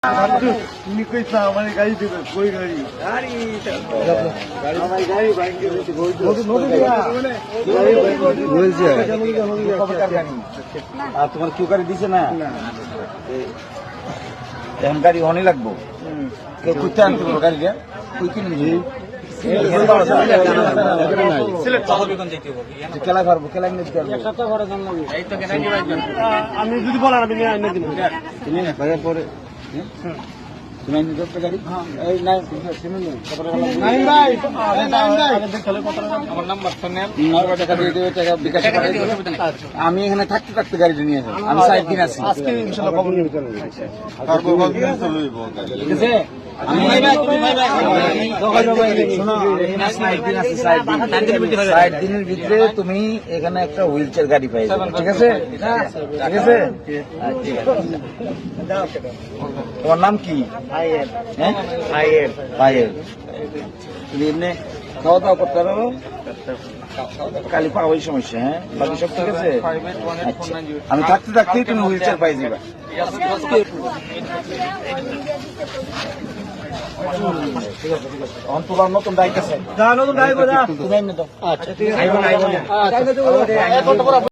তুমি কইছা আমার গাড়ি দেবে কই গাড়ি আমার গাড়ি বাইক বলছে আর তোমার কেউ গাড়ি দিছে না এখন গাড়ি অনেক লাগবো কেউ করতে আনতে পারবো গাড়িটা কই কিনে খেলায় পারবো খেলায় নিতে আমি যদি বলেন আমি নিয়ে পরে তুমি গাড়ি এই নাই আমি এখানে থাকতে থাকতে গাড়িটা নিয়ে যাবো আমি 7 দিন আছি ঠিক আছে দিনের ভিতরে তুমি এখানে একটা হুইল চেয়ার গাড়ি পাই ঠিক আছে ঠিক আছে তোমার নাম কি তুমি এমনি খাওয়া দাওয়া করতে পারো কালি পাওয়াই সমস্যা হ্যাঁ বাকি সব ঠিক আছে আমি থাকতে থাকতেই তুমি হুইল চেয়ার পাই যাবা তোমার নতুন বাইক আছে নতুন বাইক তুমি এমনি তো আচ্ছা ঠিক আছে